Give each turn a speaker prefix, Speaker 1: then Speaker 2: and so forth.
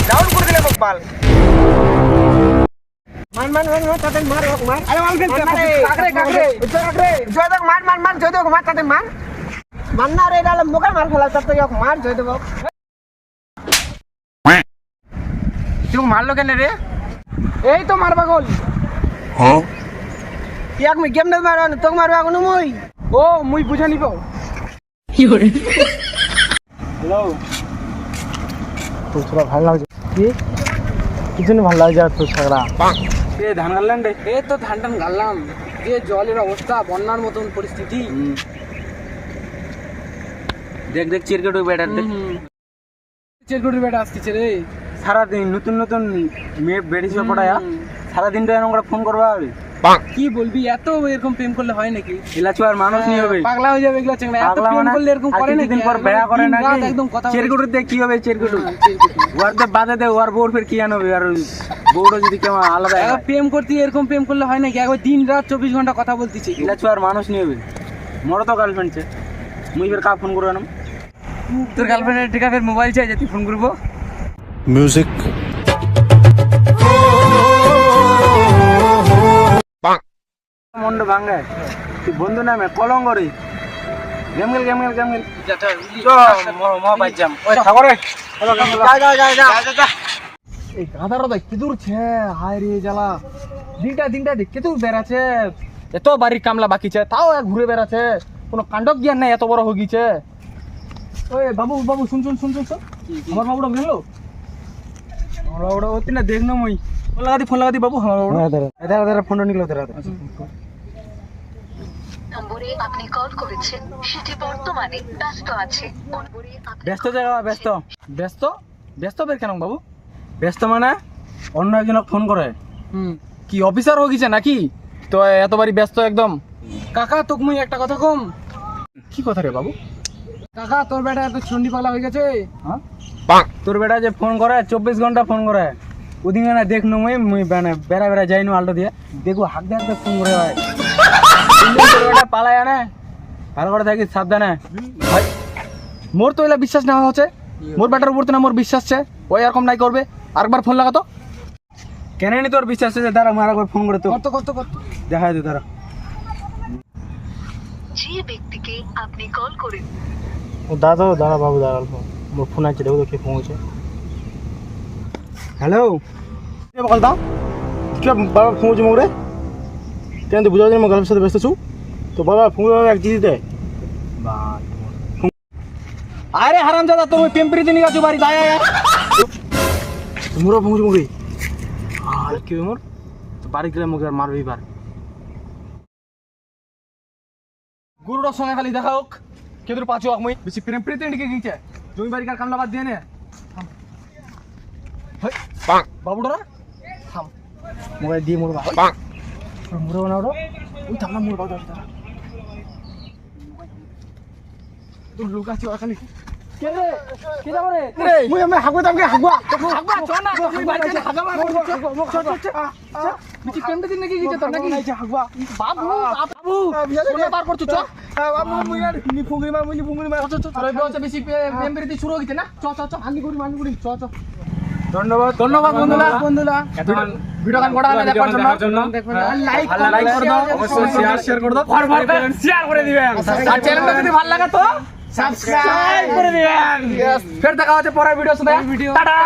Speaker 1: down করে দিলে মোক মাল মান তাদের মার মার আরে মাল ফেল কাকরে জয় দেখ মার জয় দেখ মার তাদের মার মান্না রে ডালে মোকা মার ফেলা তাতে মার জয় দেব তুই মারলো কেন রে এই তো মারবা গোল হ্যাঁ ইয়াক মুই গেম না মারবা না তোক মারবা কোন মুই ও মুই বুঝা নিব কি করে হ্যালো তো তোরা ভালো লাগছে কি জন্য ভালো লাগছে তোর ছাগড়া এ ধান গাললেন রে এ তো ধান গাললাম যে জলের অবস্থা বন্যার মতন পরিস্থিতি দেখ চিরকুটে ব্যাটার দেখ চিরকুটে ব্যাটা আসছে রে সারাদিন নতুন মেয়ে বেড়েছে পড়ায়া সারাদিনটা এরকম করে ফোন করবা হবে কি বলবি এত এরকম প্রেম করলে হয় নাকি এলাচু আর মানুষ নিয়ে হবে পাগলা হয়ে যাবে এগুলা চেংড়া এত প্রেম করলে এরকম করে না দিন পর বেড়া করে না একদম কথা চিরকুটে দেখ কি হবে চিরকুটে ওর দে বাদে দে ওর বোর ফের কি আনবে আর বউটা যদি কেমন আলাদা প্রেম করতে এরকম প্রেম করলে হয় নাকি একবার দিন রাত 24 ঘন্টা কথা বলতিছি এলাচু আর মানুষ নিয়ে হবে মোর তো গার্লফ্রেন্ড ছে মুই ফের কা ফোন করব না তোর গার্লফ্রেন্ডের টিকা ফের মোবাইল চাই যেতি ফোন করব
Speaker 2: music
Speaker 1: মন্ড ভাঙে তুই বন্ধু নামে কলঙ্গ রে গেম গেল মো বাইজাম ওই খাবরে যা এই গাধার দেখ কি দূর ছে হায় রে জ্বালা দিনটা দেখ কি দূর বেরাছে এত বাড়ির কামলা বাকি ছে তাও ঘুরে বেড়াছে কোনো কাণ্ডব জ্ঞান নাই এত বড় হয়ে গিয়েছে ওই বাবু শুন আমার বাবুটা গেল আমার বাবুটা হতি না দেখ না মই ফোন লাগা দি বাবু আমার বাবুটা এদার ফোন নিকলো তেরা
Speaker 3: নম্বরে আপনি কল করেছেন সেটি বর্তমানে ব্যস্ত আছে
Speaker 1: ব্যস্ত জায়গা ব্যস্ত বের কেন বাবু ব্যস্ত মানে অন্য একজনক ফোন করে কি অফিসার হয়ে গেছে নাকি তো এতবারই ব্যস্ত একদম কাকা তোক মুই একটা কথা কম কি কথা রে বাবু কাকা তোর বেটা এত চন্ডি পালা হয়ে গেছে হ্যাঁ তোর বেটা যে ফোন করে 24 ঘন্টা ফোন করে ওদিকে না দেখনু মুই বেড়া যাইনু আলটো দিয়ে দেখো হাত দিয়ে ফোন করে হয় তোর বেটা পালায় না ভালো করে থাকি সাবধানে ভাই মোর তো এলা বিশ্বাস না হচ্ছে মোর বেটার উপর তো না মোর বিশ্বাস আছে ওই এরকম নাই করবে আরেকবার ফোন লাগাতো কেন নি তোর বিশ্বাস আছে দাঁড়া আমার একবার ফোন করে তো কত দেখা দে দাঁড়া
Speaker 3: যে ব্যক্তিকে আপনি কল করেন
Speaker 1: ও দাঁড়া বাবু দাঁড়া মোর ফোন আছে দেখো কে ফোন আছে হ্যালো কে বল দাও কি বাবা ফোন আছে মোরে কেন তুই বুঝা যায় মোর গার্লফ্রেন্ডের সাথে ব্যস্ত ছু তো বাবা ফোন এক জিনিস দে আরে হারামজাদা তুমি পিম্পরিতে নিয়ে আছো বাড়ি দায়া মোরা ফোন মুগি আর কি মোর তো বাড়ি গেলে মুগে মারবি বার গুরুর সঙ্গে খালি দেখা হোক কেদুর পাঁচু হোক মুই বেশি পিম্পরিতে নিকে গিয়েছে জমি বাড়ি কার কামলা বাদ দিয়ে নে বাবুটা না থাম মোবাইল দিয়ে মোর বাবা মুড়ো না ওটা ওই থাম না মোর বাবা দাঁড়া তোর লোক আছে খালি কে রে কে যাব রে মুই আমি হাগবা তামকে হাগবা চ না তুই বাড়ি গেলে হাগবা মিটি কেমনে দিন নাকি গিয়েছে তোর নাকি হাগবা বাবু সোনা পার করছ চ বাবু মুই আর নি ফুঙ্গি মা চ তোর বয়স বেশি প্রেমপ্রীতি শুরু হইছে না চ ভাঙ্গি করি চ ধন্যবাদ বন্ধুরা ভিডিও গান বড় দেখার জন্য লাইক করে দাও অবশ্যই শেয়ার করে দাও শেয়ার করে দিবেন আর চ্যানেলটা যদি ভালো লাগে তো সাবস্ক্রাইব করে দিবেন ফের দেখা হচ্ছে পরের ভিডিও টাটা